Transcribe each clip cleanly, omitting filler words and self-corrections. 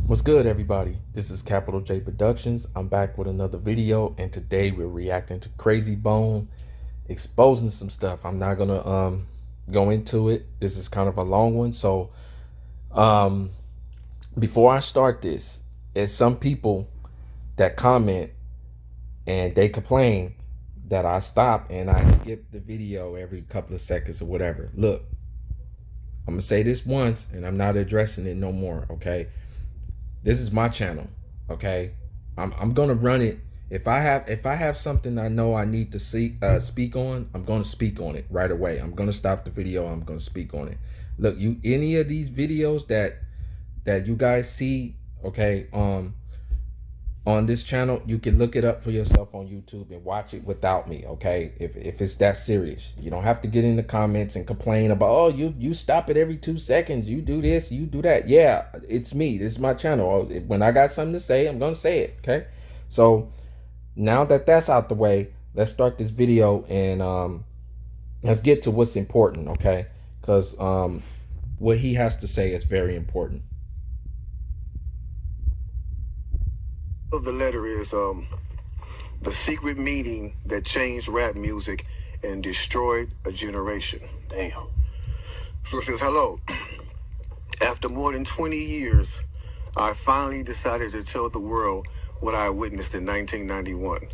What's good, everybody? This is Capital J Productions. I'm back with another video, and today we're reacting to Krayzie Bone exposing some stuff. I'm not gonna go into it. This is kind of a long one, so um before I start this, there's some people that comment and they complain that I stop and I skip the video every couple of seconds or whatever. Look, I'm gonna say this once and I'm not addressing it no more, okay? This is my channel, okay? I'm gonna run it. If I have something I know I need to speak on, I'm gonna speak on it right away. I'm gonna stop the video. I'm gonna speak on it. Look, any of these videos that you guys see, okay, on this channel, you can look it up for yourself on YouTube and watch it without me, okay? If it's that serious, you don't have to get in the comments and complain about, oh, you stop it every 2 seconds, you do this, you do that. Yeah, it's me. This is my channel. When I got something to say, I'm gonna say it, okay? So now that that's out the way, let's start this video and let's get to what's important, okay? Because what he has to say is very important. Of the letter is the secret meeting that changed rap music and destroyed a generation. Damn. So it says, hello. After more than 20 years, I finally decided to tell the world what I witnessed in 1991,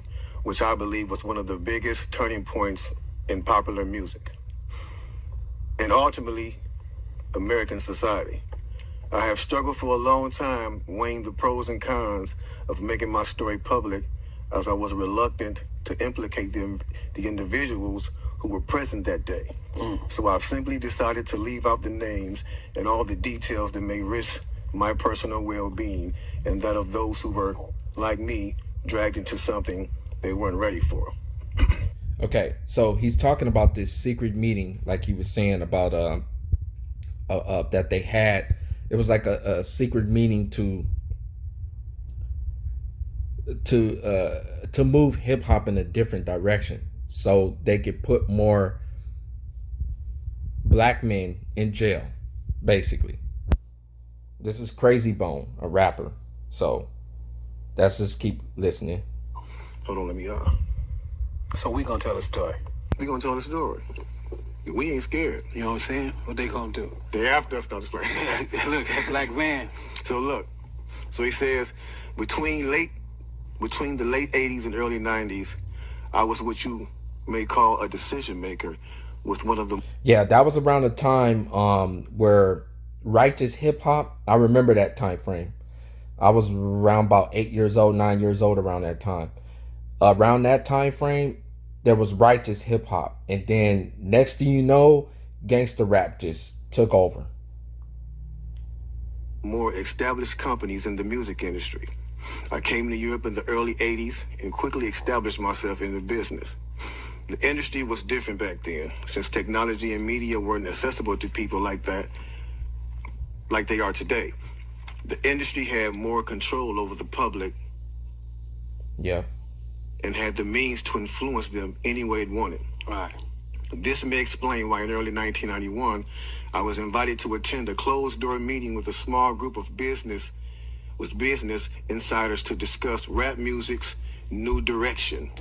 which I believe was one of the biggest turning points in popular music and ultimately American society. I have struggled for a long time weighing the pros and cons of making my story public, as I was reluctant to implicate the individuals who were present that day. So I've simply decided to leave out the names and all the details that may risk my personal well-being and that of those who were, like me, dragged into something they weren't ready for. Okay, so he's talking about this secret meeting, like he was saying about that they had. It was like a secret meeting to move hip hop in a different direction, so they could put more black men in jail. Basically, this is Krayzie Bone, a rapper. So let's just keep listening. Hold on, let me So we gonna tell a story. we gonna tell the story. We ain't scared. You know what I'm saying? What they gonna do? They after us, not just playing. Look, that black man. So look, so he says, between the late 80s and early 90s, I was what you may call a decision maker with one of the... Yeah, that was around the time where righteous hip hop, I remember that time frame. I was around about 8 years old, 9 years old around that time. Around that time frame, there was righteous hip hop, and then next thing you know, gangster rap just took over. more established companies in the music industry. I came to Europe in the early 80s and quickly established myself in the business. The industry was different back then, since technology and media weren't accessible to people like that, like they are today. The industry had more control over the public. Yeah. And had the means to influence them any way it wanted. Right. This may explain why in early 1991, I was invited to attend a closed-door meeting with a small group of business insiders to discuss rap music's new direction.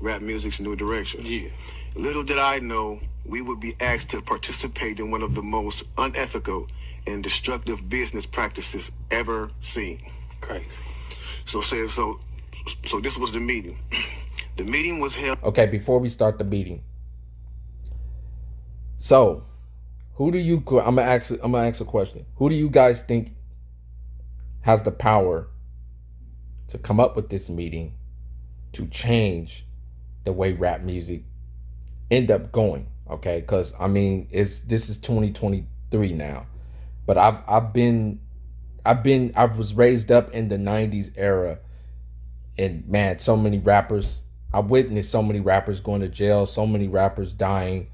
Rap music's new direction. Yeah. Little did I know we would be asked to participate in one of the most unethical and destructive business practices ever seen. Crazy. So this was the meeting. The meeting was held. Okay, before we start the meeting. So, I'm gonna ask a question. Who do you guys think has the power to come up with this meeting to change the way rap music end up going? Okay, because I mean, this is 2023 now, but I was raised up in the 90s era, and man, so many rappers, I witnessed so many rappers going to jail, so many rappers dying.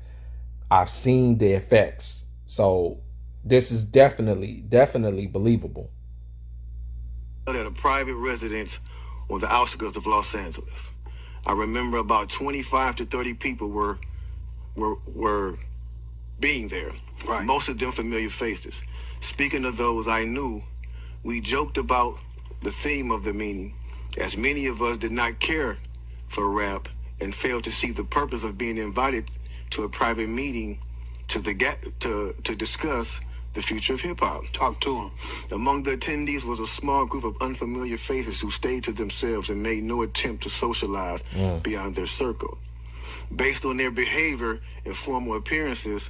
I've seen the effects. So this is definitely believable. At a private residence on the outskirts of Los Angeles. I remember about 25 to 30 people were being there. Right. Most of them familiar faces. Speaking of those I knew, We joked about the theme of the meeting, as many of us did not care for rap and failed to see the purpose of being invited to a private meeting to discuss the future of hip-hop. Talk to him. Among the attendees was a small group of unfamiliar faces who stayed to themselves and made no attempt to socialize beyond their circle. Based on their behavior and formal appearances,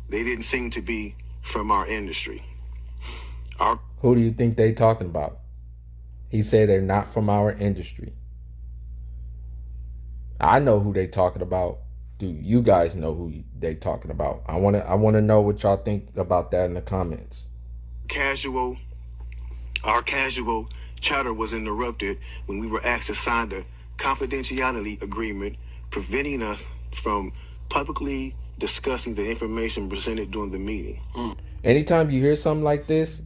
they didn't seem to be from our industry. Who do you think they talking about? He said they're not from our industry. I know who they talking about. Do you guys know who they talking about? I want to know what y'all think about that in the comments. Our casual chatter was interrupted when we were asked to sign the confidentiality agreement, preventing us from publicly discussing the information presented during the meeting. Anytime you hear something like this,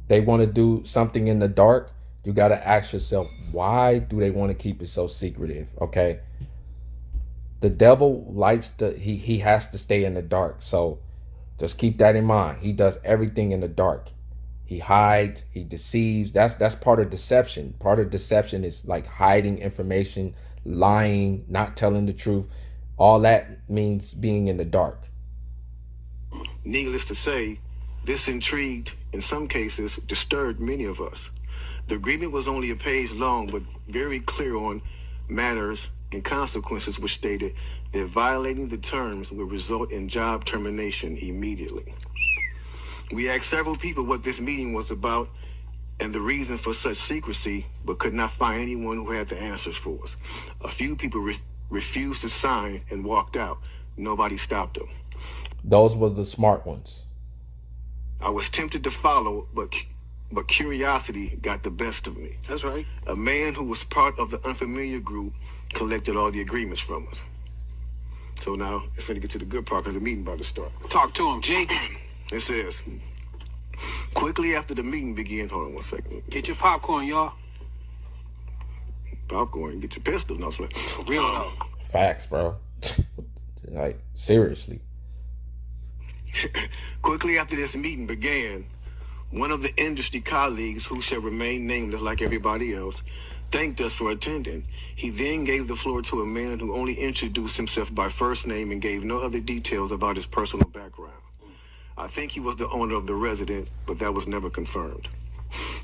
they want to do something in the dark, you got to ask yourself, why do they want to keep it so secretive? Okay. The devil likes he has to stay in the dark. So just keep that in mind. He does everything in the dark. He hides, he deceives. That's part of deception. Part of deception is like hiding information, lying, not telling the truth. All that means being in the dark. Needless to say, this intrigued, in some cases, disturbed many of us. The agreement was only a page long, but very clear on matters and consequences, which stated that violating the terms would result in job termination immediately. We asked several people what this meeting was about and the reason for such secrecy, but could not find anyone who had the answers for us. A few people refused to sign and walked out. Nobody stopped them. Those were the smart ones. I was tempted to follow, but curiosity got the best of me. That's right. A man who was part of the unfamiliar group collected all the agreements from us. So now it's going to get to the good part because the meeting about to start. Talk to him, G. It says, quickly after the meeting began, hold on one second. Get your popcorn, y'all. Popcorn, get your pistol. No, sweat. For real though. Facts, bro. Like, seriously. Quickly after this meeting began, one of the industry colleagues, who shall remain nameless like everybody else, thanked us for attending. He then gave the floor to a man who only introduced himself by first name and gave no other details about his personal background. I think he was the owner of the residence, but that was never confirmed.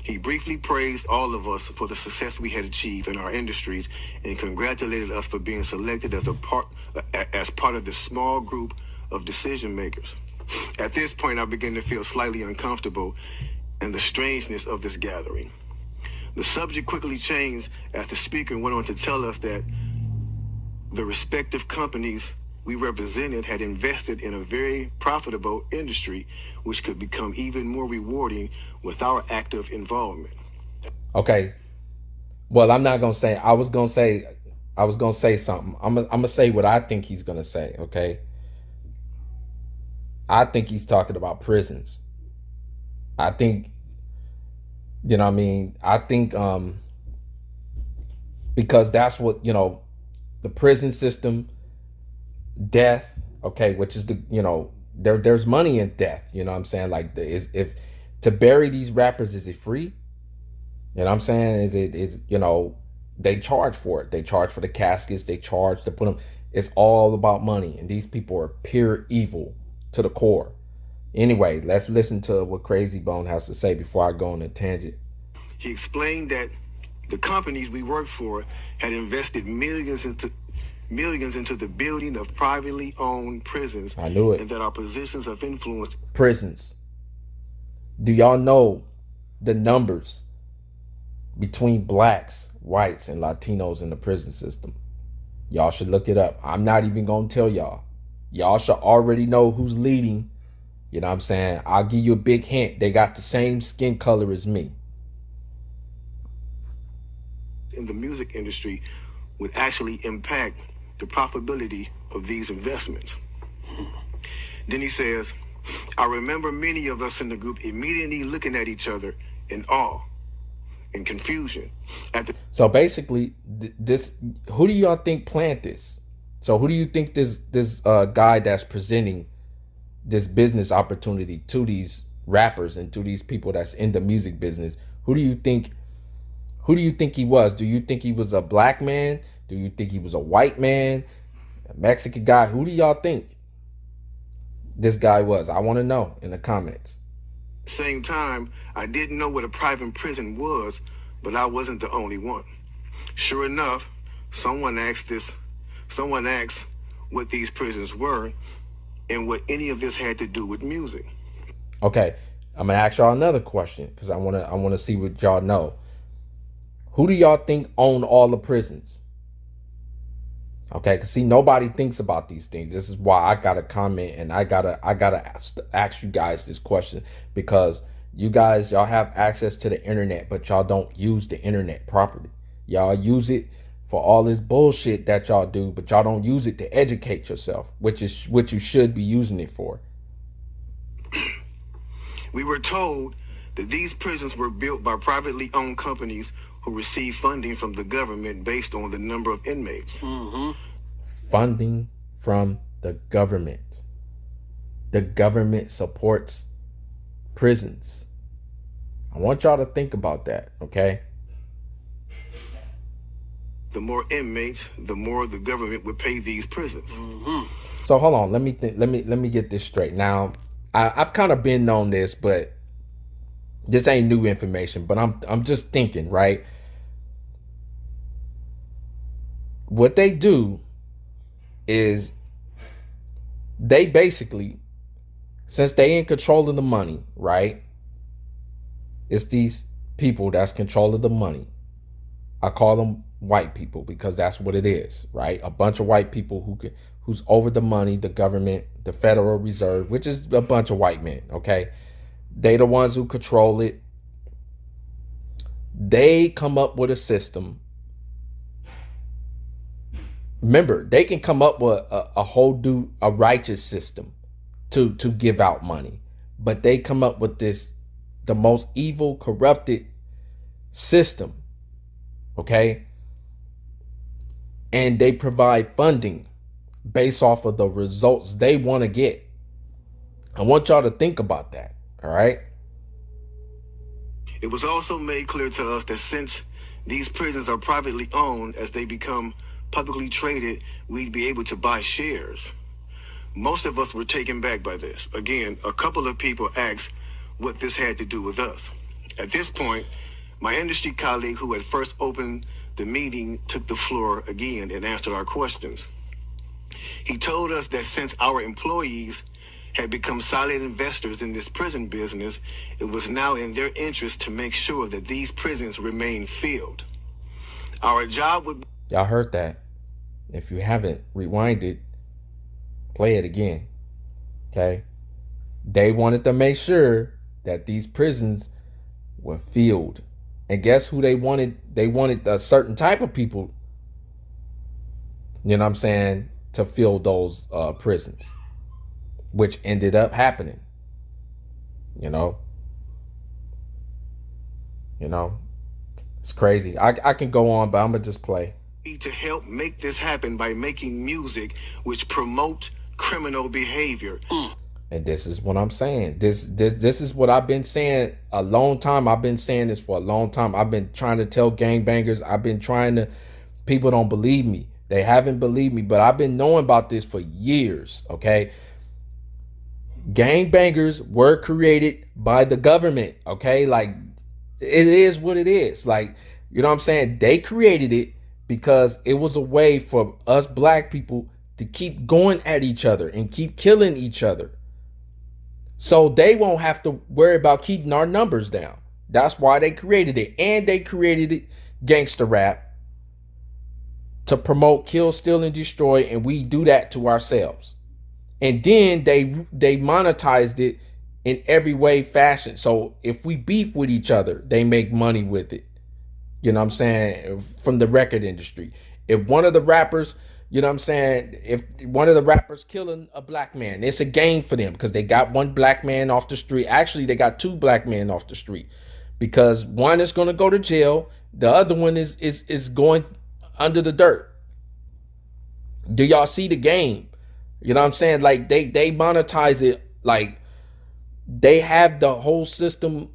He briefly praised all of us for the success we had achieved in our industries and congratulated us for being selected as part of this small group of decision makers. At this point, I began to feel slightly uncomfortable and the strangeness of this gathering. The subject quickly changed as the speaker went on to tell us that the respective companies we represented had invested in a very profitable industry, which could become even more rewarding with our active involvement. Okay. Well, I'm not going to say, I was going to say something. I'm going to say what I think he's going to say. Okay. I think he's talking about prisons. I think, you know what I mean? I think, because that's what, you know, the prison system, death, okay, which is there's money in death, you know what I'm saying? Like, if to bury these rappers, is it free? You know what I'm saying? Is they charge for it. They charge for the caskets, they charge to put them. It's all about money, and these people are pure evil to the core. Anyway, let's listen to what Krayzie Bone has to say before I go on a tangent. He explained that the companies we worked for had invested millions into the building of privately owned prisons. I knew it. And that our positions of influence. Prisons. Do y'all know the numbers between blacks, whites, and Latinos in the prison system? Y'all should look it up. I'm not even going to tell y'all. Y'all should already know who's leading. You know what I'm saying? I'll give you a big hint. They got the same skin color as me. In the music industry would actually impact the profitability of these investments. Then he says, I remember many of us in the group immediately looking at each other in awe and confusion. So basically, this, who do y'all think planned this? So who do you think this guy that's presenting this business opportunity to these rappers and to these people that's in the music business, who do you think he was? Do you think he was a black man? Do you think he was a white man? A Mexican guy? Who do y'all think this guy was? I want to know in the comments. Same time, I didn't know what a private prison was, but I wasn't the only one. Sure enough, someone asked what these prisons were and what any of this had to do with music. Okay, I'm gonna ask y'all another question because I wanna see what y'all know. Who do y'all think owned all the prisons? Okay, because see, nobody thinks about these things. This is why I gotta comment and I gotta ask you guys this question, because y'all have access to the internet, but y'all don't use the internet properly. Y'all use it for all this bullshit that y'all do, but y'all don't use it to educate yourself, which is what you should be using it for. We were told that these prisons were built by privately owned companies who receive funding from the government based on the number of inmates. Funding from the government. The government supports prisons. I want y'all to think about that, okay? The more inmates, the more the government would pay these prisons. So hold on, let me get this straight. Now, I've kind of been on this, but this ain't new information. But I'm just thinking, right? What they do is they basically, since they in control of the money, right? It's these people that's control of the money. I call them white people because that's what it is, right? A bunch of white people who's over the money, the government, the Federal Reserve, which is a bunch of white men, okay? They the ones who control it. They come up with a system. Remember, they can come up with a righteous system to give out money, but they come up with the most evil, corrupted system, okay? And they provide funding based off of the results they want to get. I want y'all to think about that, all right? It was also made clear to us that since these prisons are privately owned, as they become publicly traded, we'd be able to buy shares. Most of us were taken back by this. Again, a couple of people asked what this had to do with us. At this point, my industry colleague who had first opened the meeting took the floor again and answered our questions. He told us that since our employees had become silent investors in this prison business, it was now in their interest to make sure that these prisons remain filled. Our job would... Y'all heard that. If you haven't, rewind it, play it again, okay? They wanted to make sure that these prisons were filled. And guess who they wanted? They wanted a certain type of people, you know what I'm saying, to fill those prisons, which ended up happening. You know, it's crazy. I can go on, but I'm gonna just play. To help make this happen by making music which promote criminal behavior. And this is what I'm saying. This is what I've been saying a long time. I've been saying this for a long time. I've been trying to tell gangbangers. People don't believe me. They haven't believed me, but I've been knowing about this for years, okay? Gangbangers were created by the government, okay? Like, it is what it is. Like, you know what I'm saying? They created it because it was a way for us black people to keep going at each other and keep killing each other. So they won't have to worry about keeping our numbers down. That's why they created it. And they created it, gangster rap, to promote kill, steal, and destroy. And we do that to ourselves. And then they monetized it in every way, fashion. So if we beef with each other, they make money with it. You know what I'm saying? From the record industry. If one of the rappers, you know what I'm saying, if one of the rappers killing a black man, it's a gain for them because they got one black man off the street. Actually, they got two black men off the street because one is going to go to jail. The other one is going under the dirt. Do y'all see the game? You know what I'm saying? Like they monetize it like they have the whole system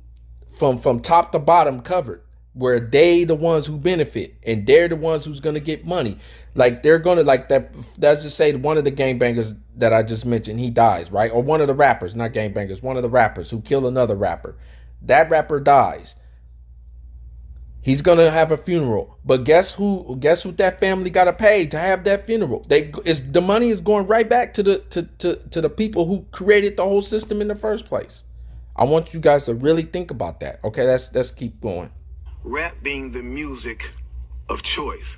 from top to bottom covered, where they the ones who benefit and they're the ones who's gonna get money. Like they're gonna like that. Let's just say one of the gangbangers that I just mentioned, he dies, right? Or one of the rappers, not gangbangers, one of the rappers who kill another rapper. That rapper dies. He's gonna have a funeral, but guess who? Guess who that family gotta pay to have that funeral? The money is going right back to the people who created the whole system in the first place. I want you guys to really think about that. Okay, let's keep going. Rap being the music of choice.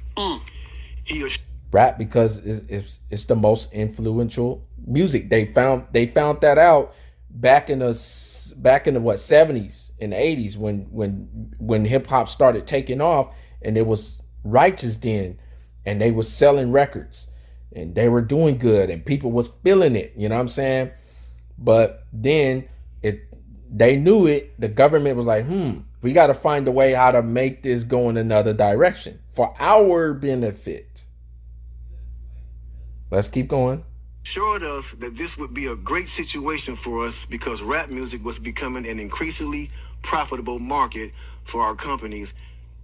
Rap because it's the most influential music. They found that out back in the what 70s and 80s when hip hop started taking off, and it was righteous then, and they was selling records and they were doing good and people was feeling it, you know what I'm saying? But then they knew it, the government was like, we got to find a way how to make this go in another direction for our benefit. Let's keep going. Assured us that this would be a great situation for us because rap music was becoming an increasingly profitable market for our companies,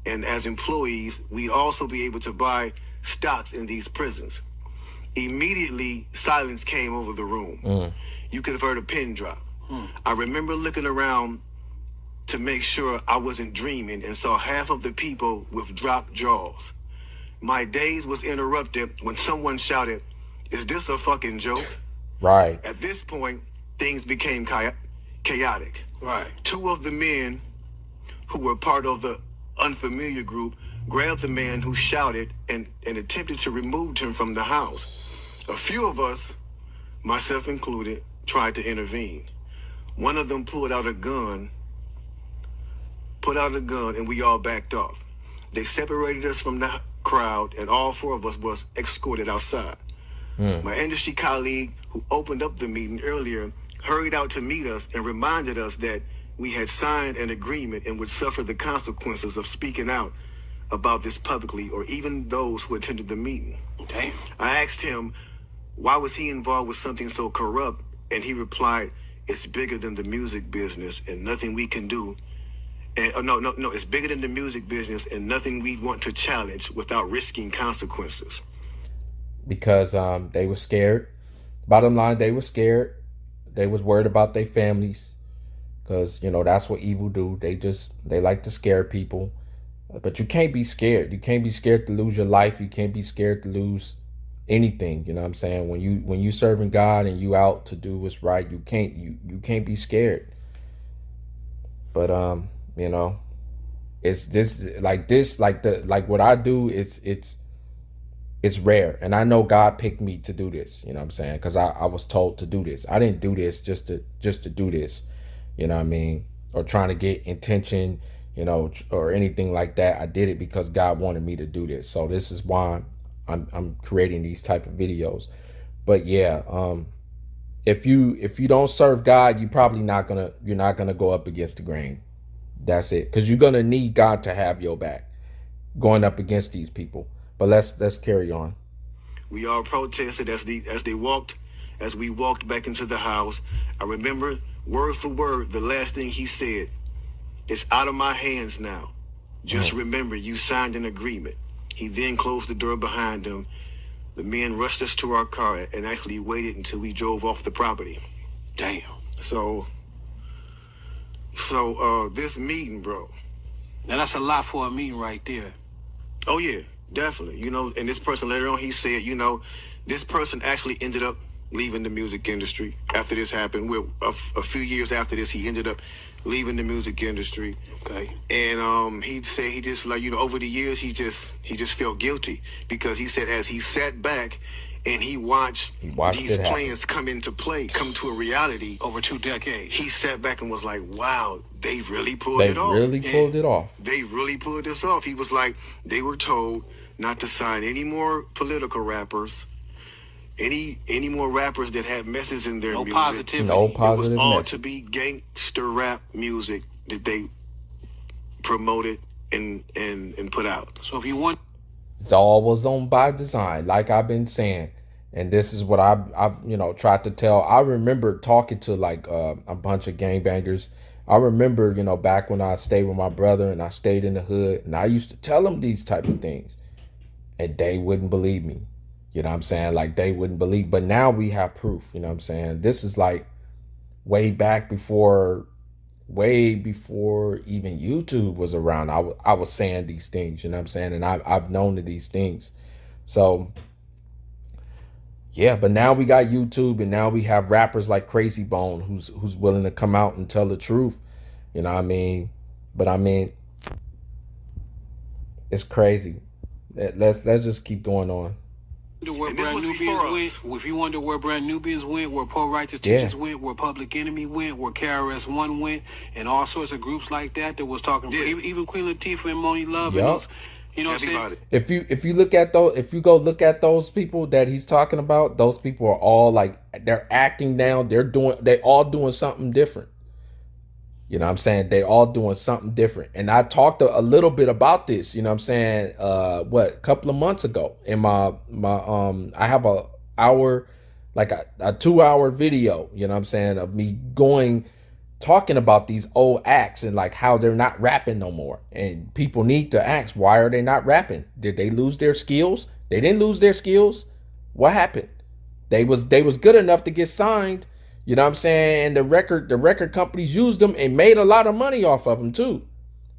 and as employees, we'd also be able to buy stocks in these prisons. Immediately, silence came over the room. You could have heard a pin drop. I remember looking around to make sure I wasn't dreaming and saw half of the people with dropped jaws. My daze was interrupted when someone shouted, "Is this a fucking joke?" Right. At this point, things became chaotic. Right. Two of the men who were part of the unfamiliar group grabbed the man who shouted and attempted to remove him from the house. A few of us, myself included, tried to intervene. One of them pulled out a gun, and we all backed off. They separated us from the crowd, and all four of us was escorted outside. My industry colleague who opened up the meeting earlier hurried out to meet us and reminded us that we had signed an agreement and would suffer the consequences of speaking out about this publicly, or even those who attended the meeting. Okay. I asked him, why was he involved with something so corrupt? And he replied, it's bigger than the music business and nothing we can do. And no, it's bigger than the music business and nothing we want to challenge without risking consequences. Because they were scared. Bottom line, they were scared. They was worried about their families, because that's what evil do. They like to scare people. But you can't be scared. You can't be scared to lose your life. You can't be scared to lose anything. You know what I'm saying? When you serving God and you out to do what's right, you can't be scared. But it's like what I do, it's rare. And I know God picked me to do this, you know what I'm saying? Because I was told to do this. I didn't do this just to do this, you know what I mean? Or trying to get attention, or anything like that. I did it because God wanted me to do this. So this is why I'm creating these type of videos. But yeah, if you don't serve God, you're not gonna go up against the grain. That's it. Because you're gonna need God to have your back going up against these people. But let's carry on. We all protested as we walked back into the house. I remember word for word the last thing he said. It's out of my hands now. Just remember, you signed an agreement. He then closed the door behind him. The men rushed us to our car and actually waited until we drove off the property. Damn. So this meeting, bro. Now that's a lot for a meeting right there. Oh yeah, definitely. And this person later on, he said, this person actually ended up leaving the music industry after this happened. A few years after this, he ended up leaving the music industry. Okay. And he said he just over the years he just felt guilty, because he said as he sat back and he watched these plans come to a reality over 2 decades. He sat back and was like, wow, they really pulled it off. They really pulled this off. He was like, they were told not to sign any more political rappers, any more rappers that had messages in their music. Positivity. No positive It was all message. to be gangster rap music that they promoted and put out. So if you want, It all was on by design, like I've been saying. And this is what I've tried to tell. I remember talking to like a bunch of gangbangers. I remember, back when I stayed with my brother and I stayed in the hood, and I used to tell them these type of things, and they wouldn't believe me. You know what I'm saying? Like, they wouldn't believe. But now we have proof. You know what I'm saying? This is like way back before, way before even YouTube was around. I was saying these things. You know what I'm saying? And I've known of these things. So yeah, but now we got YouTube, and now we have rappers like Krayzie Bone who's willing to come out and tell the truth. You know what I mean? But I mean, it's crazy. Let's just keep going on. Where Brand Nubians went, if you wonder where Brand Nubians went, where Pro Righteous Teachers went, where Public Enemy went, where KRS-One went, and all sorts of groups like that was talking. Even Queen Latifah and Moni Love. And those, you know what I'm saying? If you look at those, if you go look at those people that he's talking about, those people are all like, they're acting now. They all doing something different. You know what I'm saying? They all doing something different. And I talked a little bit about this, you know what I'm saying, a couple of months ago in my I have a hour, like a 2-hour video, you know what I'm saying, of me talking about these old acts and like how they're not rapping no more. And people need to ask, why are they not rapping? Did they lose their skills? They didn't lose their skills. What happened? They was good enough to get signed. You know what I'm saying? And the record companies used them and made a lot of money off of them too.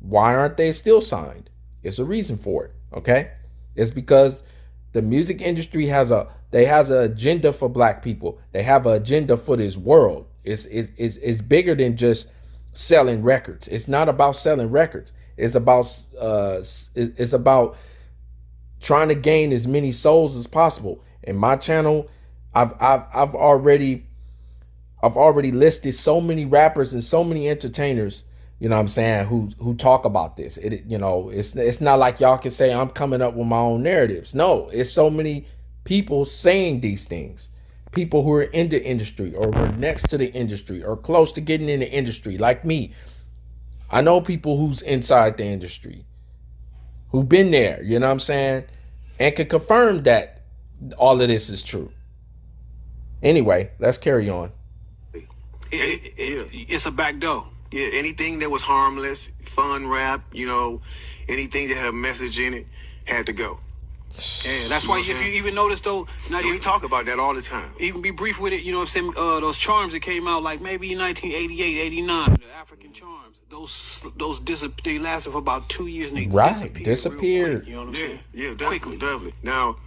Why aren't they still signed? It's a reason for it, okay? It's because the music industry has an agenda for black people. They have an agenda for this world. It's bigger than just selling records. It's not about selling records. It's about trying to gain as many souls as possible. In my channel, I've already listed so many rappers and so many entertainers, you know what I'm saying, who talk about this. It's not like y'all can say I'm coming up with my own narratives. No, it's so many people saying these things. People who are in the industry or were next to the industry or close to getting in the industry, like me. I know people who's inside the industry, who've been there, you know what I'm saying, and can confirm that all of this is true. Anyway, let's carry on. It's a back door. Yeah, anything that was harmless, fun rap, anything that had a message in it had to go. Yeah, that's why if you even notice though, we talk about that all the time. Even be brief with it, you know what I'm saying? Those charms that came out like maybe in 1988, 89, the African charms. Those they lasted for about 2 years and they disappeared. Quick, you know what I'm saying? Yeah, definitely. Now,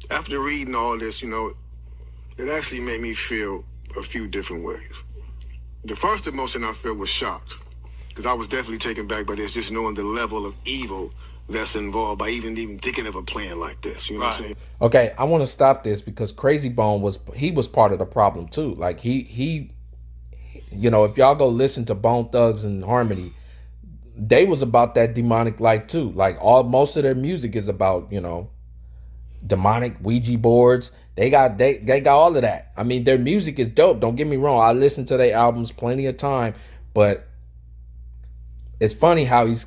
after reading all this, it actually made me feel a few different ways. The first emotion I felt was shocked, because I was definitely taken back by this, just knowing the level of evil that's involved by even thinking of a plan like this. You know what I'm saying? Okay, I want to stop this because Krayzie Bone was part of the problem too. Like he if y'all go listen to Bone Thugs and Harmony, they was about that demonic life too. Like most of their music is about, demonic Ouija boards. They got all of that. I mean, their music is dope. Don't get me wrong. I listened to their albums plenty of time, but it's funny how he's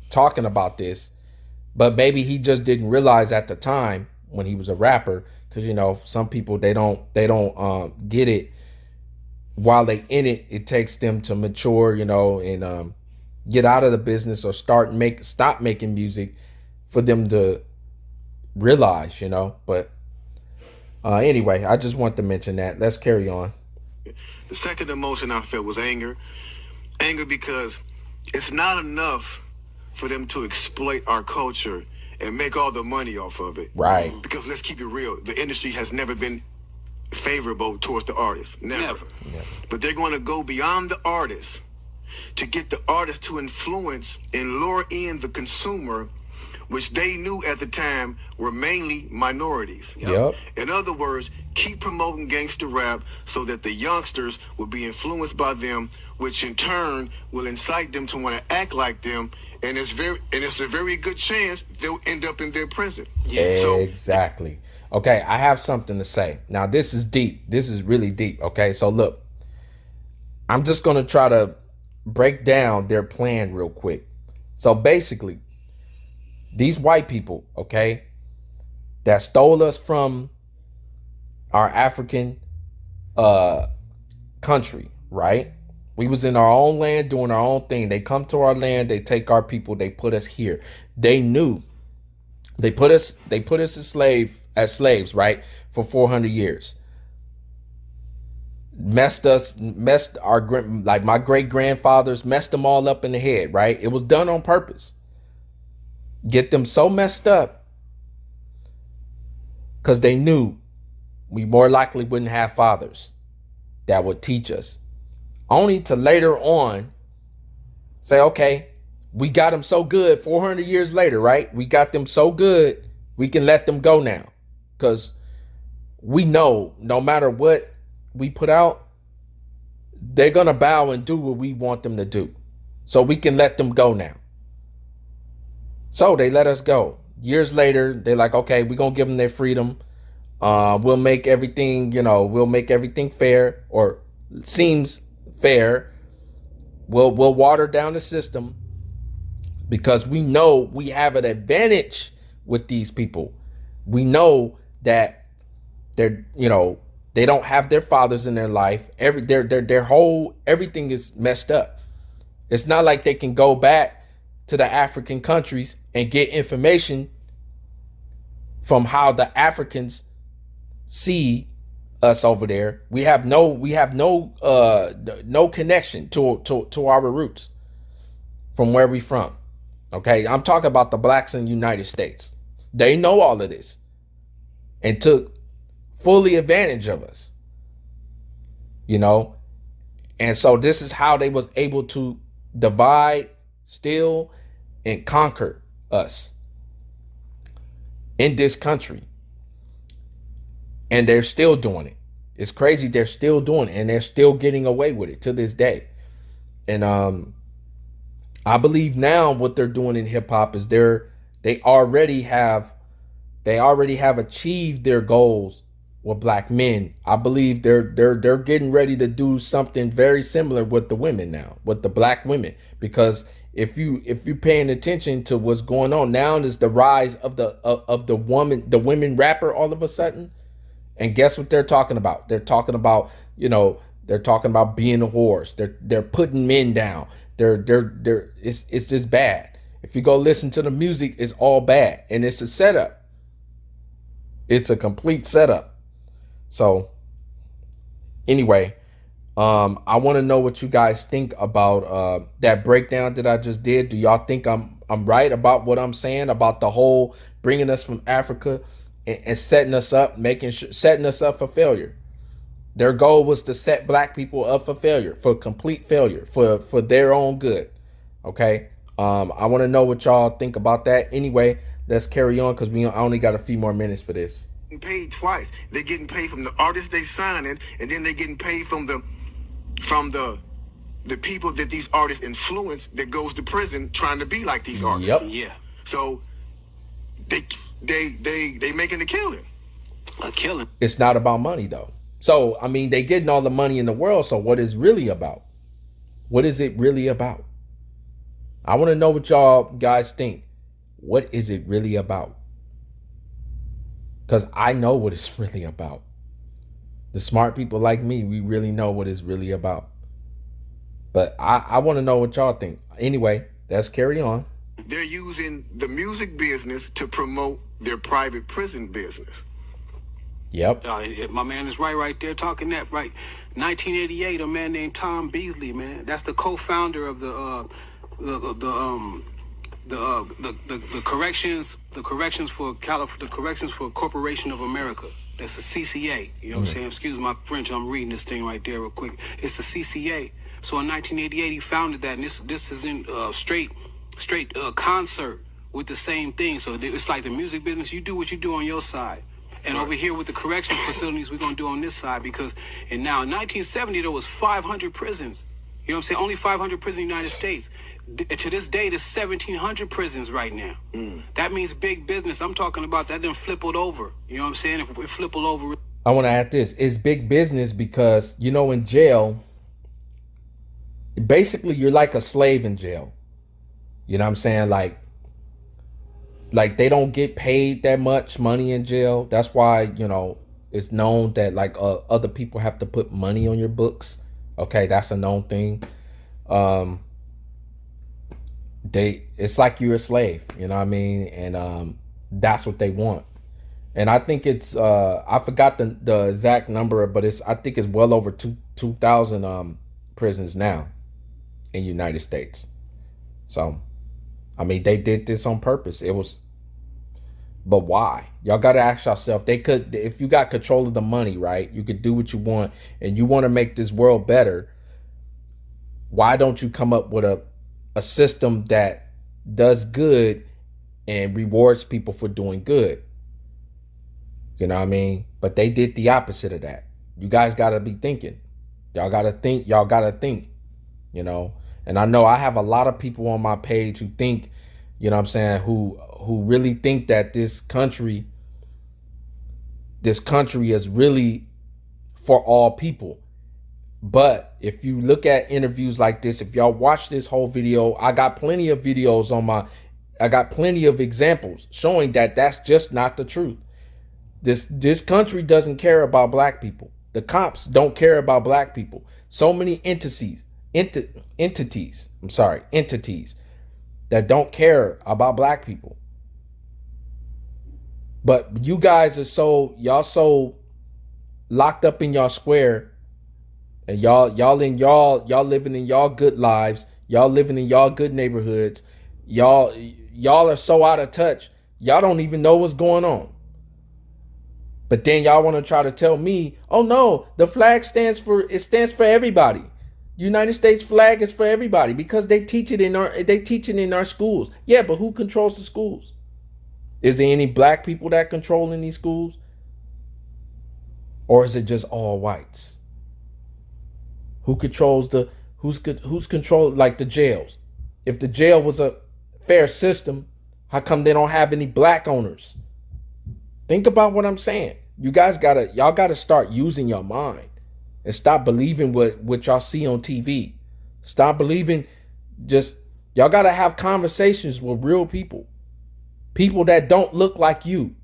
talking about this, but maybe he just didn't realize at the time when he was a rapper, because some people they don't get it while they in it. It takes them to mature, and get out of the business or stop making music for them to realize, but anyway, I just want to mention that. Let's carry on. The second emotion I felt was anger because it's not enough for them to exploit our culture and make all the money off of it, right? Because let's keep it real, the industry has never been favorable towards the artists, never. But they're going to go beyond the artists to get the artist to influence and lure in the consumer, which they knew at the time were mainly minorities. Yep. In other words, keep promoting gangster rap so that the youngsters will be influenced by them, which in turn will incite them to want to act like them, and it's a very good chance they'll end up in their prison. Yeah. Exactly. Okay, I have something to say. Now, this is deep. This is really deep. Okay, so look, I'm just going to try to break down their plan real quick. So basically, these white people, okay, that stole us from our African country, right? We was in our own land doing our own thing. They come to our land, they take our people, they put us here. They knew they put us as slaves, right? For 400 years. Messed our, like my great grandfathers messed them all up in the head, right? It was done on purpose. Get them so messed up because they knew we more likely wouldn't have fathers that would teach us. Only to later on say, okay, we got them so good 400 years later, right? We got them so good, we can let them go now. Because we know no matter what we put out, they're going to bow and do what we want them to do. So we can let them go now. So they let us go. Years later, they're like, okay, we're going to give them their freedom. We'll make everything, we'll make everything fair, or seems fair. We'll water down the system because we know we have an advantage with these people. We know that they're, they don't have their fathers in their life. Their whole everything is messed up. It's not like they can go back to the African countries and get information from how the Africans see us over there. We have no connection to our roots from where we from. Okay, I'm talking about the blacks in the United States. They know all of this and took fully advantage of us. And so this is how they was able to divide, steal, and conquer us in this country. And they're still doing it. It's crazy. They're still doing it, and they're still getting away with it to this day. And I believe now what they're doing in hip hop is they already have achieved their goals with black men. I believe they're getting ready to do something very similar with the women now, with the black women, because if you're paying attention to what's going on now, is the rise of the women rapper all of a sudden. And guess what they're talking about? They're talking about, they're talking about being a horse. They're putting men down. It's just bad. If you go listen to the music, it's all bad. And it's a setup. It's a complete setup. So anyway, I want to know what you guys think about that breakdown that I just did. Do y'all think I'm right about what I'm saying about the whole bringing us from Africa and setting us up, setting us up for failure? Their goal was to set black people up for failure, for complete failure, for their own good. Okay. I want to know what y'all think about that. Anyway, let's carry on because I only got a few more minutes for this. Paid twice. They're getting paid from the artists they signing, and then they're getting paid from the people that these artists influence that goes to prison trying to be like these artists. Yep. Yeah. So they making a killing. A killing. It's not about money though. So I mean, they getting all the money in the world. So what is really about? What is it really about? I want to know what y'all guys think. What is it really about? Because I know what it's really about. The smart people like me, we really know what it's really about. But I want to know what y'all think. Anyway, let's carry on. They're using the music business to promote their private prison business. Yep. My man is right there talking that right. 1988, a man named Tom Beasley, man. That's the co-founder of the corrections for Corporation of America. That's the CCA. You know what I'm saying? Excuse my French. I'm reading this thing right there real quick. It's the CCA. So in 1988, he founded that, and this is in straight concert with the same thing. So it's like the music business. You do what you do on your side, and over here with the correction facilities, we're gonna do on this side because. And now in 1970, there was 500 prisons. You know what I'm saying? Only 500 prisons in the United States. To this day, there's 1,700 prisons right now. That means big business. I'm talking about that then flippled over. You know what I'm saying? If we flippled over. I want to add this. It's big business because, in jail, basically you're like a slave in jail. You know what I'm saying? Like, like they don't get paid that much money in jail. That's why, you know, it's known that like other people have to put money on your books. Okay, that's a known thing. Um, it's like you're a slave, you know what I mean? And that's what they want. And I think it's I forgot the exact number, but I think it's well over 2,000 prisons now in the United States. So I mean, they did this on purpose. But why? Y'all got to ask yourself. They could, if you got control of the money, right? You could do what you want, and you want to make this world better. Why don't you come up with a system that does good and rewards people for doing good? You know what I mean? But they did the opposite of that. You guys got to be thinking. Y'all got to think. Y'all got to think. You know. And I know I have a lot of people on my page who think, you know what I'm saying, who really think that this country is really for all people. But if you look at interviews like this, if y'all watch this whole video, I got plenty of videos I got plenty of examples showing that that's just not the truth. This country doesn't care about black people. The cops don't care about black people. So many entities that don't care about black people. But you guys are so locked up in y'all square, and y'all living in y'all good lives, y'all living in y'all good neighborhoods, y'all are so out of touch, y'all don't even know what's going on. But then y'all want to try to tell me, oh no, the flag stands for everybody. United States flag is for everybody because they teach it in our schools. Yeah, but who controls the schools? Is there any black people that control in these schools? Or is it just all whites? Who controls who's controlled like the jails? If the jail was a fair system, how come they don't have any black owners? Think about what I'm saying. Y'all gotta start using your mind and stop believing what y'all see on TV. Stop believing. Y'all gotta have conversations with real people. People that don't look like you.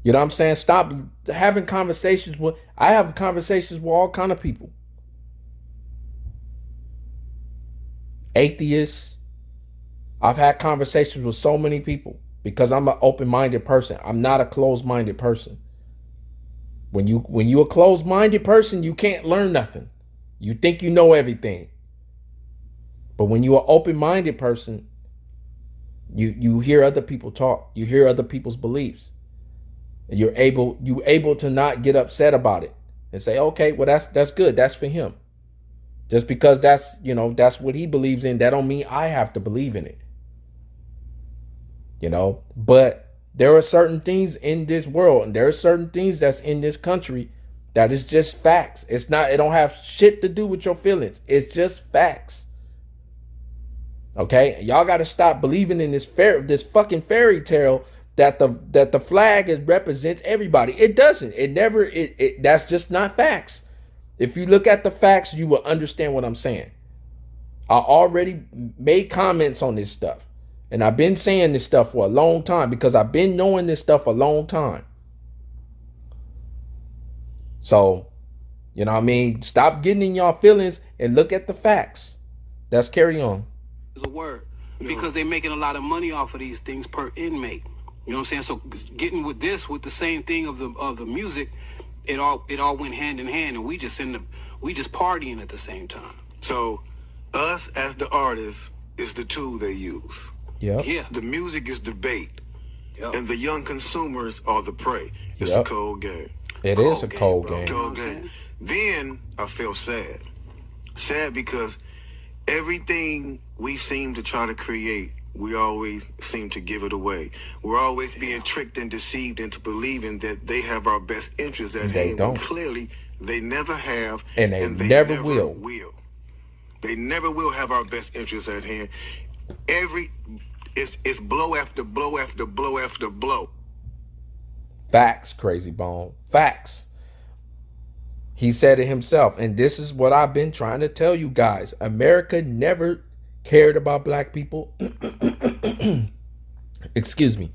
You know what I'm saying? Stop having conversations with. I have conversations with all kind of people. Atheists. I've had conversations with so many people because I'm an open-minded person. I'm not a closed-minded person. When you're a closed-minded person, you can't learn nothing. You think you know everything. But when you're an open-minded person, you hear other people talk. You hear other people's beliefs. And you're able to not get upset about it and say, okay, well that's good. That's for him. Just because that's what he believes in, that don't mean I have to believe in it. But there are certain things in this world, and there are certain things that's in this country that is just facts. It don't have shit to do with your feelings. It's just facts. Okay? Y'all got to stop believing in this fucking fairy tale that the flag represents everybody. It doesn't. That's just not facts. If you look at the facts, you will understand what I'm saying. I already made comments on this stuff. And I've been saying this stuff for a long time because I've been knowing this stuff a long time. So, you know what I mean? Stop getting in y'all feelings and look at the facts. Let's carry on. Is a word because they're making a lot of money off of these things per inmate. You know what I'm saying? So getting with the same thing of the music, it all went hand in hand, and we just partying at the same time. So us as the artists is the tool they use. Yeah. The music is the bait. Yep. And the young consumers are the prey. It's a cold game. It is a cold game. Cold game. Then I feel sad. Sad because everything we seem to try to create, we always seem to give it away. We're always being tricked and deceived into believing that they have our best interests at hand. They don't. Clearly, they never have. And they never will. They never will have our best interests at hand. It's blow after blow after blow after blow. Facts, Krayzie Bone. Facts. He said it himself, and this is what I've been trying to tell you guys. America never cared about black people. excuse me,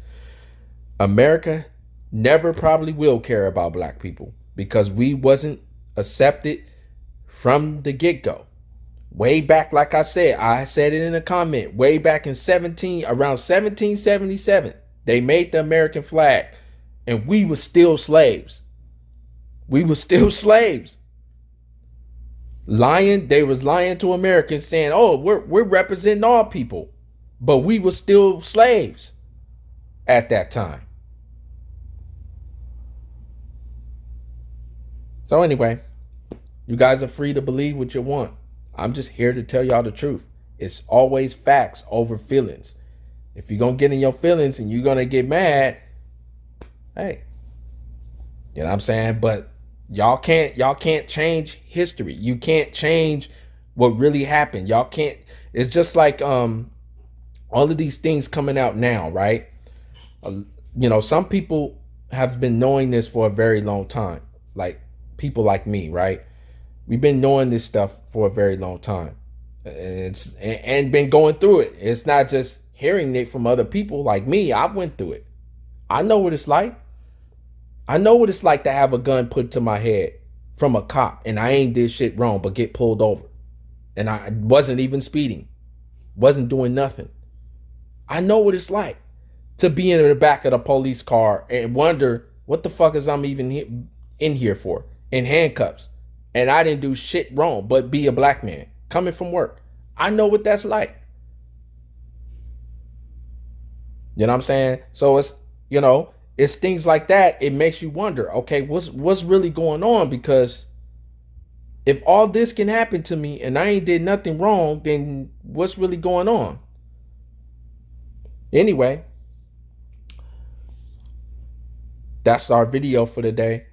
America never probably will care about black people because we wasn't accepted from the get-go. Way back, like I said it in a comment, way back in around 1777, they made the American flag and we were still slaves. We were still slaves. They was lying to Americans saying, oh, we're representing all people. But we were still slaves at that time. So anyway, you guys are free to believe what you want. I'm just here to tell y'all the truth. It's always facts over feelings. If you're going to get in your feelings and you're going to get mad, hey, you know what I'm saying? But y'all can't change history. You can't change what really happened. Y'all can't. It's just like all of these things coming out now, right? You know, some people have been knowing this for a very long time. Like people like me, right? We've been knowing this stuff for a very long time. And been going through it. It's not just hearing it from other people like me. I went through it. I know what it's like. I know what it's like to have a gun put to my head from a cop and I ain't did shit wrong but get pulled over. And I wasn't even speeding. Wasn't doing nothing. I know what it's like to be in the back of the police car and wonder what the fuck is I'm even in here for, in handcuffs. And I didn't do shit wrong but be a black man coming from work. I know what that's like. You know what I'm saying? So it's, you know, it's things like that. It makes you wonder, okay, what's really going on? Because if all this can happen to me and I ain't did nothing wrong, then what's really going on? Anyway, that's our video for today.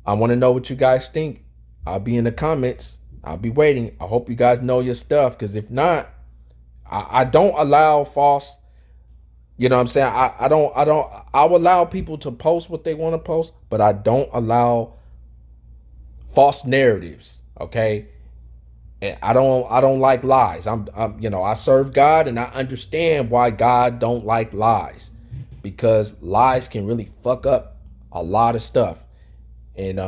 I want to know what you guys think. I'll be in the comments. I'll be waiting. I hope you guys know your stuff, because if not, I don't allow false, you know what I'm saying? I'll allow people to post what they want to post, but I don't allow false narratives, okay? And I don't like lies. I'm you know, I serve God and I understand why God don't like lies, because lies can really fuck up a lot of stuff. And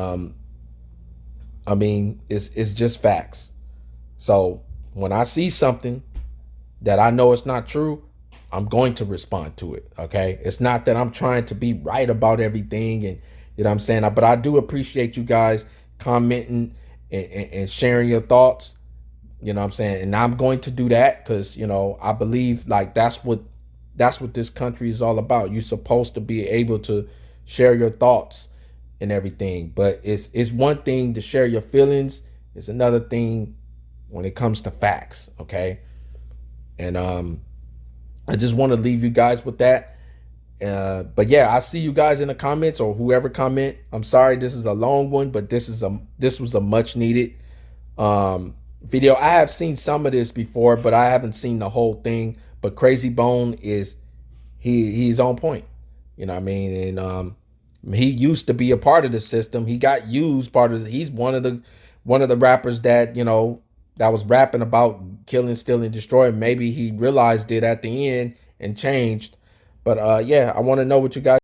I mean, it's just facts. So when I see something that I know it's not true, I'm going to respond to it, okay? It's not that I'm trying to be right about everything, and you know what I'm saying? But I do appreciate you guys commenting and sharing your thoughts, you know what I'm saying? And I'm going to do that because, you know, I believe like that's what this country is all about. You're supposed to be able to share your thoughts and everything, but it's one thing to share your feelings. It's another thing when it comes to facts, okay? And I just want to leave you guys with that. But yeah, I see you guys in the comments, or whoever comment. I'm sorry this is a long one, but this was a much needed video. I have seen some of this before, but I haven't seen the whole thing. But Krayzie Bone he's on point. You know what I mean? And he used to be a part of the system. He got used he's one of the rappers that, you know, that was rapping about killing, stealing, destroying. Maybe he realized it at the end and changed. But yeah, I want to know what you guys